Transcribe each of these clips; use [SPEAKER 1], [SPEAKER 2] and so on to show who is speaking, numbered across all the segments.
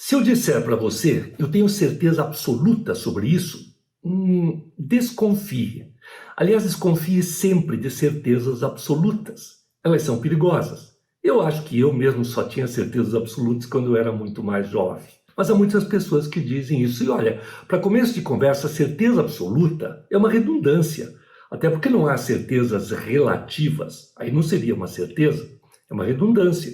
[SPEAKER 1] Se eu disser para você, eu tenho certeza absoluta sobre isso, desconfie. Aliás, desconfie sempre de certezas absolutas. Elas são perigosas. Eu acho que eu mesmo só tinha certezas absolutas quando eu era muito mais jovem. Mas há muitas pessoas que dizem isso. E olha, para começo de conversa, certeza absoluta é uma redundância. Até porque não há certezas relativas. Aí não seria uma certeza, é uma redundância.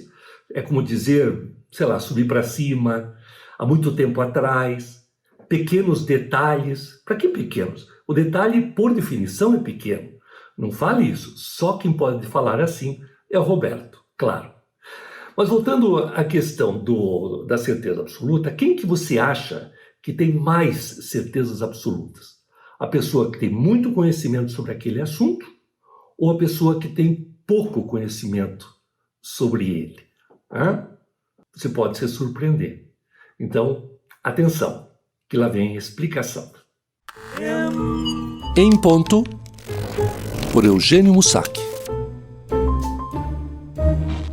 [SPEAKER 1] É como dizer, sei lá, subir para cima, há muito tempo atrás, pequenos detalhes. Para que pequenos? O detalhe, por definição, é pequeno. Não fale isso. Só quem pode falar assim é o Roberto, claro. Mas voltando à questão da certeza absoluta, quem que você acha que tem mais certezas absolutas? A pessoa que tem muito conhecimento sobre aquele assunto ou a pessoa que tem pouco conhecimento sobre ele? Você pode se surpreender. Então, atenção, que lá vem a explicação.
[SPEAKER 2] Em Ponto, por Eugênio Mussac.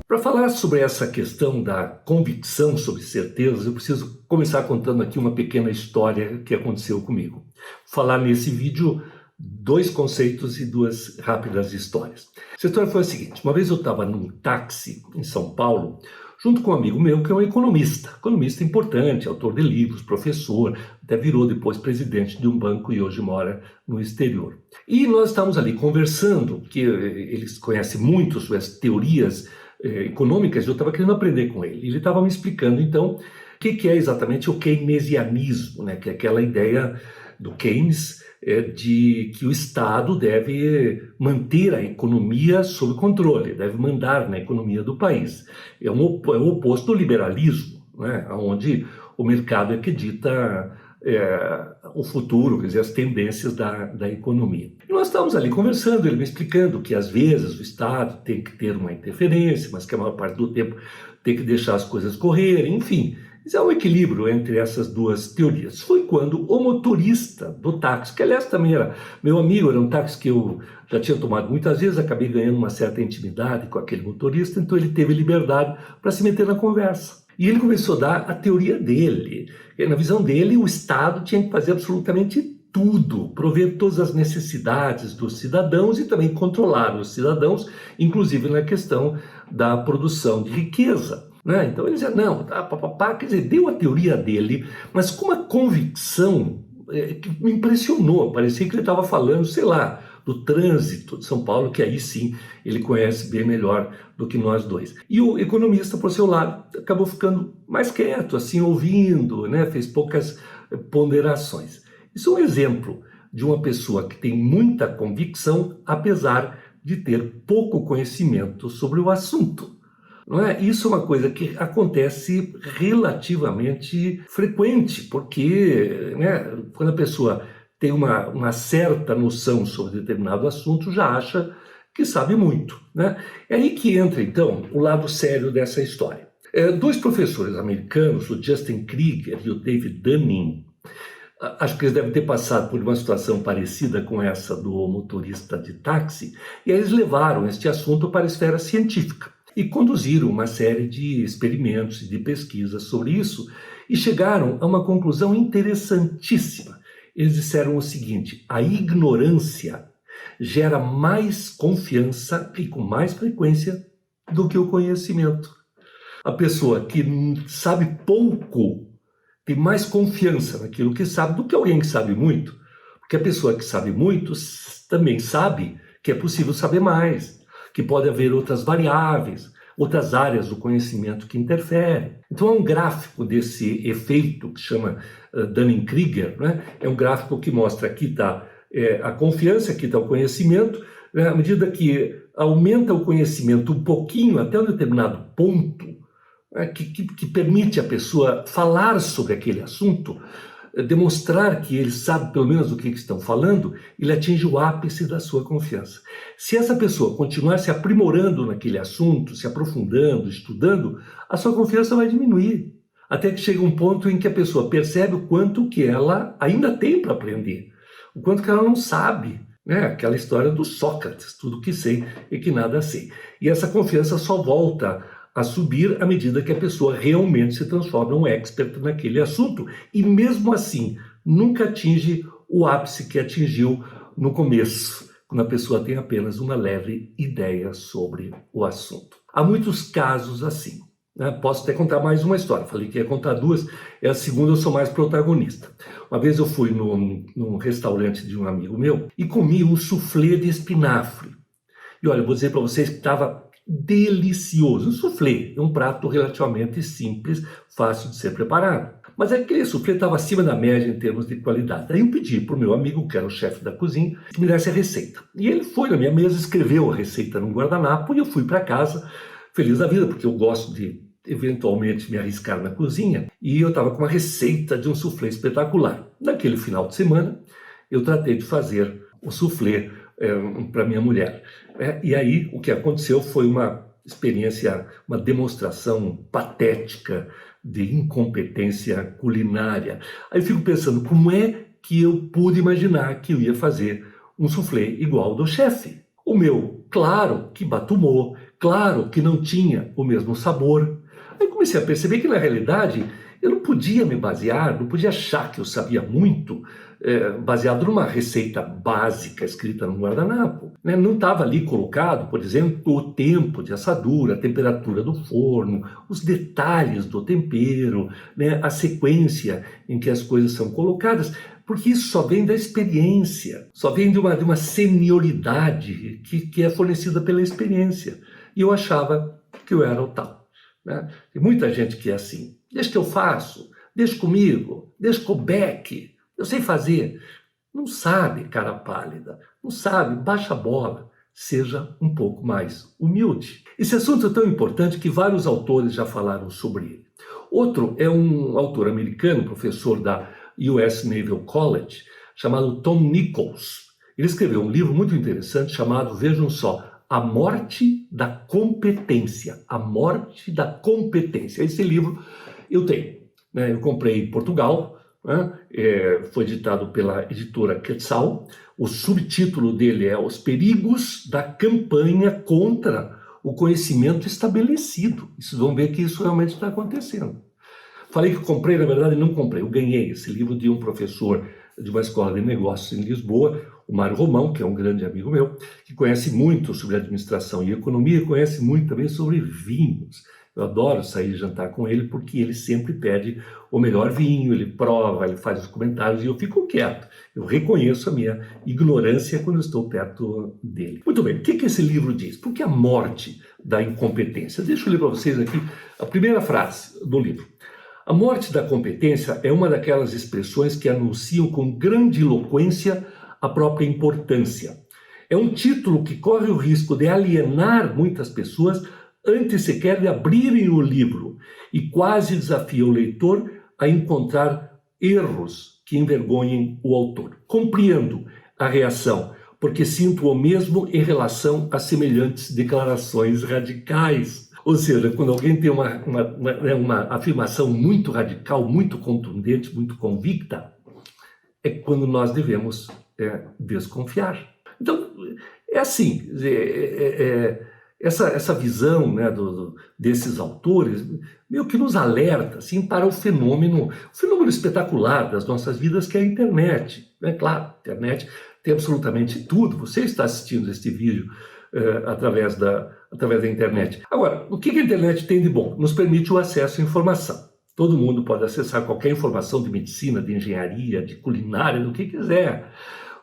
[SPEAKER 1] Para falar sobre essa questão da convicção sobre certezas, eu preciso começar contando aqui uma pequena história que aconteceu comigo. Vou falar nesse vídeo 2 conceitos e 2 rápidas histórias. Essa história foi a seguinte: uma vez eu estava num táxi em São Paulo, junto com um amigo meu que é um economista importante, autor de livros, professor, até virou depois presidente de um banco e hoje mora no exterior. E nós estávamos ali conversando, que eles conhecem muito sobre as teorias econômicas, eu estava querendo aprender com ele. Ele estava me explicando, então, o que é exatamente o keynesianismo, né? Que é aquela ideia do Keynes de que o Estado deve manter a economia sob controle, deve mandar na economia do país. É o oposto do liberalismo, né? Onde o mercado é que dita o futuro, quer dizer, as tendências da economia. E nós estávamos ali conversando, ele me explicando que às vezes o Estado tem que ter uma interferência, mas que a maior parte do tempo tem que deixar as coisas correrem, enfim. Isso é um equilíbrio entre essas 2 teorias. Foi quando o motorista do táxi, que aliás também era meu amigo, era um táxi que eu já tinha tomado muitas vezes, acabei ganhando uma certa intimidade com aquele motorista, então ele teve liberdade para se meter na conversa. E ele começou a dar a teoria dele. E, na visão dele, o Estado tinha que fazer absolutamente tudo, prover todas as necessidades dos cidadãos e também controlar os cidadãos, inclusive na questão da produção de riqueza. Né? Então ele dizia, não, quer dizer, deu a teoria dele, mas com uma convicção que me impressionou. Parecia que ele estava falando, sei lá, do trânsito de São Paulo, que aí sim ele conhece bem melhor do que nós dois. E o economista, por seu lado, acabou ficando mais quieto, assim, ouvindo, né? Fez poucas ponderações. Isso é um exemplo de uma pessoa que tem muita convicção, apesar de ter pouco conhecimento sobre o assunto. Não é? Isso é uma coisa que acontece relativamente frequente, porque né, quando a pessoa tem uma certa noção sobre determinado assunto, já acha que sabe muito. Né? É aí que entra, então, o lado sério dessa história. 2 professores americanos, o Justin Krieger e o David Dunning, acho que eles devem ter passado por uma situação parecida com essa do motorista de táxi, e aí eles levaram este assunto para a esfera científica e conduziram uma série de experimentos e de pesquisas sobre isso e chegaram a uma conclusão interessantíssima. Eles disseram o seguinte: a ignorância gera mais confiança e com mais frequência do que o conhecimento. A pessoa que sabe pouco tem mais confiança naquilo que sabe do que alguém que sabe muito, porque a pessoa que sabe muito também sabe que é possível saber mais, que pode haver outras variáveis, outras áreas do conhecimento que interferem. Então é um gráfico desse efeito que chama Dunning-Kruger, né? É um gráfico que mostra aqui está a confiança, aqui está o conhecimento, né? À medida que aumenta o conhecimento um pouquinho até um determinado ponto, né? que permite a pessoa falar sobre aquele assunto, demonstrar que ele sabe pelo menos do que estão falando, ele atinge o ápice da sua confiança. Se essa pessoa continuar se aprimorando naquele assunto, se aprofundando, estudando, a sua confiança vai diminuir, até que chega um ponto em que a pessoa percebe o quanto que ela ainda tem para aprender, o quanto que ela não sabe, né? Aquela história do Sócrates, tudo que sei e que nada sei. E essa confiança só volta a subir à medida que a pessoa realmente se transforma em um expert naquele assunto. E mesmo assim, nunca atinge o ápice que atingiu no começo, quando a pessoa tem apenas uma leve ideia sobre o assunto. Há muitos casos assim. Posso até contar mais uma história. Falei que ia contar duas, é a segunda, eu sou mais protagonista. Uma vez eu fui num restaurante de um amigo meu e comi um soufflé de espinafre. E olha, vou dizer para vocês que estava delicioso. O soufflé é um prato relativamente simples, fácil de ser preparado. Mas aquele soufflé estava acima da média em termos de qualidade. Aí eu pedi para o meu amigo, que era o chefe da cozinha, que me desse a receita. E ele foi na minha mesa, escreveu a receita num guardanapo e eu fui para casa feliz da vida, porque eu gosto de eventualmente me arriscar na cozinha. E eu estava com uma receita de um soufflé espetacular. Naquele final de semana, eu tratei de fazer o soufflé para minha mulher. E aí o que aconteceu foi uma experiência, uma demonstração patética de incompetência culinária. Aí eu fico pensando, como é que eu pude imaginar que eu ia fazer um soufflé igual ao do chefe? O meu, claro que batumou, claro que não tinha o mesmo sabor. Aí comecei a perceber que na realidade eu não podia me basear, não podia achar que eu sabia muito, baseado numa receita básica escrita no guardanapo. Não estava ali colocado, por exemplo, o tempo de assadura, a temperatura do forno, os detalhes do tempero, a sequência em que as coisas são colocadas, porque isso só vem da experiência, só vem de uma senioridade que é fornecida pela experiência. E eu achava que eu era o tal. Tem muita gente que é assim, deixa que eu faço, deixa comigo, deixa com o Beck, eu sei fazer. Não sabe, cara pálida, não sabe, baixa a bola, seja um pouco mais humilde. Esse assunto é tão importante que vários autores já falaram sobre ele. Outro é um autor americano, professor da US Naval College, chamado Tom Nichols. Ele escreveu um livro muito interessante chamado, vejam só, A Morte da Competência. A Morte da Competência. Esse livro eu tenho. Eu comprei em Portugal, foi editado pela editora Quetzal. O subtítulo dele é Os Perigos da Campanha contra o Conhecimento Estabelecido. Vocês vão ver que isso realmente está acontecendo. Falei que comprei, na verdade não comprei, eu ganhei esse livro de um professor de uma escola de negócios em Lisboa, o Mário Romão, que é um grande amigo meu, que conhece muito sobre administração e economia e conhece muito também sobre vinhos. Eu adoro sair jantar com ele porque ele sempre pede o melhor vinho, ele prova, ele faz os comentários e eu fico quieto. Eu reconheço a minha ignorância quando estou perto dele. Muito bem, o que esse livro diz? Por que a morte da incompetência? Deixa eu ler para vocês aqui a primeira frase do livro. A morte da competência é uma daquelas expressões que anunciam com grande eloquência a própria importância. É um título que corre o risco de alienar muitas pessoas antes sequer de abrirem o livro e quase desafia o leitor a encontrar erros que envergonhem o autor. Compreendo a reação, porque sinto o mesmo em relação a semelhantes declarações radicais. Ou seja, quando alguém tem uma afirmação muito radical, muito contundente, muito convicta, é quando nós devemos desconfiar. Então, é assim, essa visão desses autores meio que nos alerta assim, para o fenômeno espetacular das nossas vidas, que é a internet. Claro, a internet tem absolutamente tudo. Você está assistindo este vídeo através da internet. Agora, o que a internet tem de bom? Nos permite o acesso à informação. Todo mundo pode acessar qualquer informação de medicina, de engenharia, de culinária, do que quiser.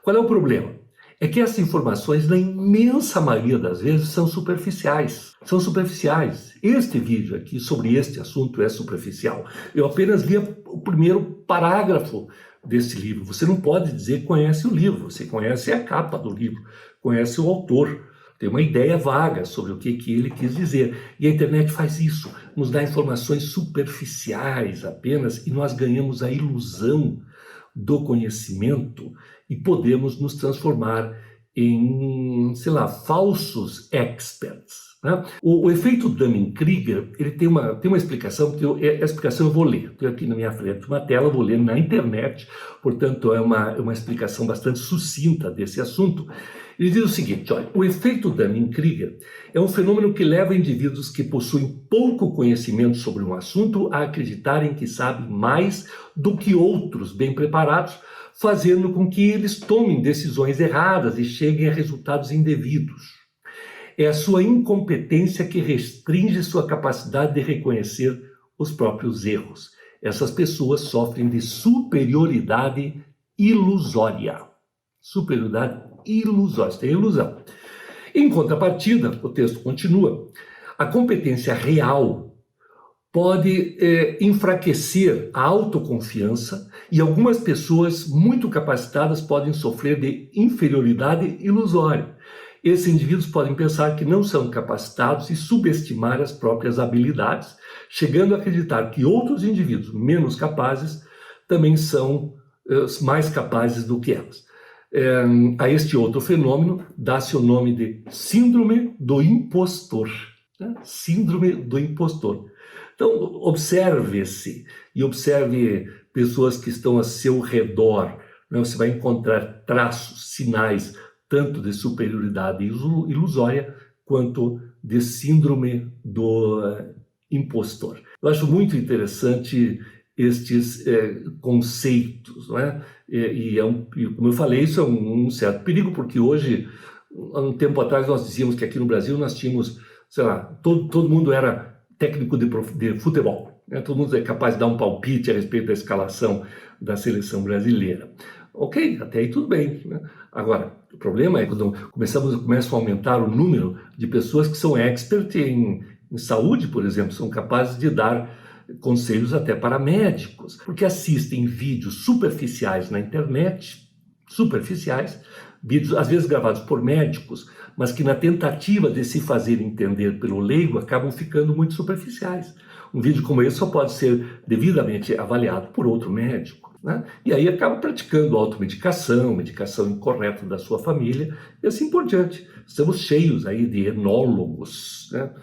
[SPEAKER 1] Qual é o problema? É que essas informações, na imensa maioria das vezes, são superficiais. São superficiais. Este vídeo aqui sobre este assunto é superficial. Eu apenas li o primeiro parágrafo desse livro. Você não pode dizer que conhece o livro. Você conhece a capa do livro, conhece o autor. Tem uma ideia vaga sobre o que ele quis dizer. E a internet faz isso, nos dá informações superficiais apenas e nós ganhamos a ilusão do conhecimento e podemos nos transformar em, falsos experts. Né? O efeito Dunning-Kruger, ele tem uma explicação, a explicação eu vou ler. Estou aqui na minha frente uma tela, vou ler na internet, portanto é uma explicação bastante sucinta desse assunto. Ele diz o seguinte, olha, o efeito Dunning-Kruger é um fenômeno que leva indivíduos que possuem pouco conhecimento sobre um assunto a acreditarem que sabem mais do que outros bem preparados, fazendo com que eles tomem decisões erradas e cheguem a resultados indevidos. É a sua incompetência que restringe sua capacidade de reconhecer os próprios erros. Essas pessoas sofrem de superioridade ilusória. Superioridade ilusória, isso é ilusão. Em contrapartida, o texto continua, a competência real pode enfraquecer a autoconfiança e algumas pessoas muito capacitadas podem sofrer de inferioridade ilusória. Esses indivíduos podem pensar que não são capacitados e subestimar as próprias habilidades, chegando a acreditar que outros indivíduos menos capazes também são mais capazes do que elas. A este outro fenômeno dá-se o nome de síndrome do impostor. Né? Síndrome do impostor. Então, observe-se e observe pessoas que estão a seu redor. Né? Você vai encontrar traços, sinais, tanto de superioridade ilusória, quanto de síndrome do impostor. Eu acho muito interessante estes conceitos, né? E como eu falei, isso é um certo perigo, porque hoje, há um tempo atrás, nós dizíamos que aqui no Brasil nós tínhamos, sei lá, todo mundo era técnico de futebol, né? Todo mundo é capaz de dar um palpite a respeito da escalação da seleção brasileira. Ok, até aí tudo bem, né? Agora, o problema é quando começa a aumentar o número de pessoas que são expert em saúde, por exemplo, são capazes de dar conselhos até para médicos, porque assistem vídeos superficiais na internet, vídeos às vezes gravados por médicos, mas que na tentativa de se fazer entender pelo leigo acabam ficando muito superficiais. Um vídeo como esse só pode ser devidamente avaliado por outro médico, né? E aí acaba praticando automedicação, medicação incorreta da sua família e assim por diante. Estamos cheios aí de enólogos, né?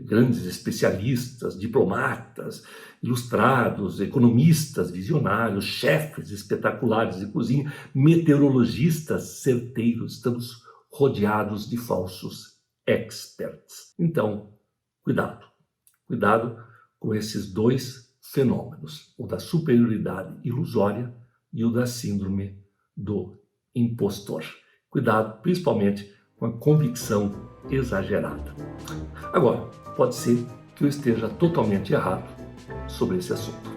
[SPEAKER 1] Grandes especialistas, diplomatas, ilustrados, economistas, visionários, chefes espetaculares de cozinha, meteorologistas certeiros. Estamos rodeados de falsos experts. Então, cuidado com esses dois fenômenos, o da superioridade ilusória e o da síndrome do impostor. Cuidado, principalmente, com a convicção exagerada. Agora, pode ser que eu esteja totalmente errado sobre esse assunto.